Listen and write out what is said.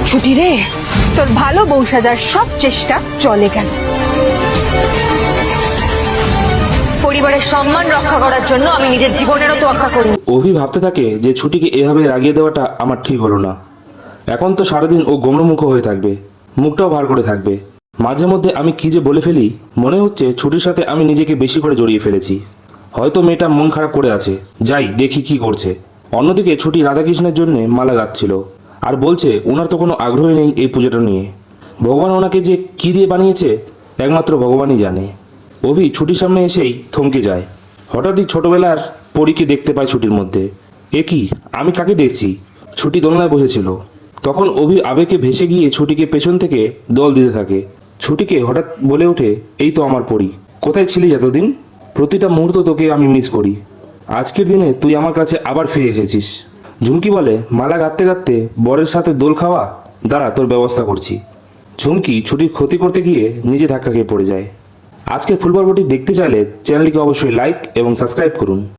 ছুটি রে, তোর ভালো বউ সাজার সব চেষ্টা চলে গেল। পরিবারের সম্মান রক্ষা করার জন্য আমি নিজের জীবনেরও তোয়াক্কা করি। অভি ভাবতে থাকে যে ছুটিকে এভাবে রাগিয়ে দেওয়াটা আমার ঠিক হলো না। এখন তো সারাদিন ও গোমড়মুখ হয়ে থাকবে, মুখটাও ভার করে থাকবে। মাঝে মধ্যে আমি কি যে বলে ফেলি, মনে হচ্ছে ছুটির সাথে আমি নিজেকে বেশি করে জড়িয়ে ফেলেছি। হয়তো মেয়েটা মন খারাপ করে আছে, যাই দেখি কি করছে। অন্যদিকে ছুটি রাধাকৃষ্ণের জন্য মালা গাচ্ছিল আর বলছে ওনার তো কোনো আগ্রহই নেই এই পুজোটা নিয়ে। ভগবান ওনাকে যে কি দিয়ে বানিয়েছে একমাত্র ভগবানই জানে। অভি ছুটির সামনে এসেই থমকে যায়। হঠাৎই ছোটবেলার পরীকে দেখতে পায় ছুটির মধ্যে। এ কি, আমি কাকে দেখছি? ছুটি দোলনায় বসেছিল। তখন অভি আবেগে ভেসে গিয়ে ছুটিকে পেছন থেকে দল দিতে থাকে। ছুটিকে হঠাৎ বলে ওঠে, এই তো আমার পরী, কোথায় ছিলি এতদিন? প্রতিটা মুহূর্ত তোকে আমি মিস করি। আজকের দিনে তুই আমার কাছে আবার ফিরে এসেছিস। ঝুমকি বলে, মালা গাঁথতে গাঁথতে বরের সাথে দোল খাওয়া? দাঁড়া, তোর ব্যবস্থা করছি। ঝুমকি ছুটির ক্ষতি করতে গিয়ে নিজে ধাক্কা খেয়ে পড়ে যায়। আজকে ফুল পর্বটি দেখতে চাইলে চ্যানেলটিকে অবশ্যই লাইক এবং সাবস্ক্রাইব করুন।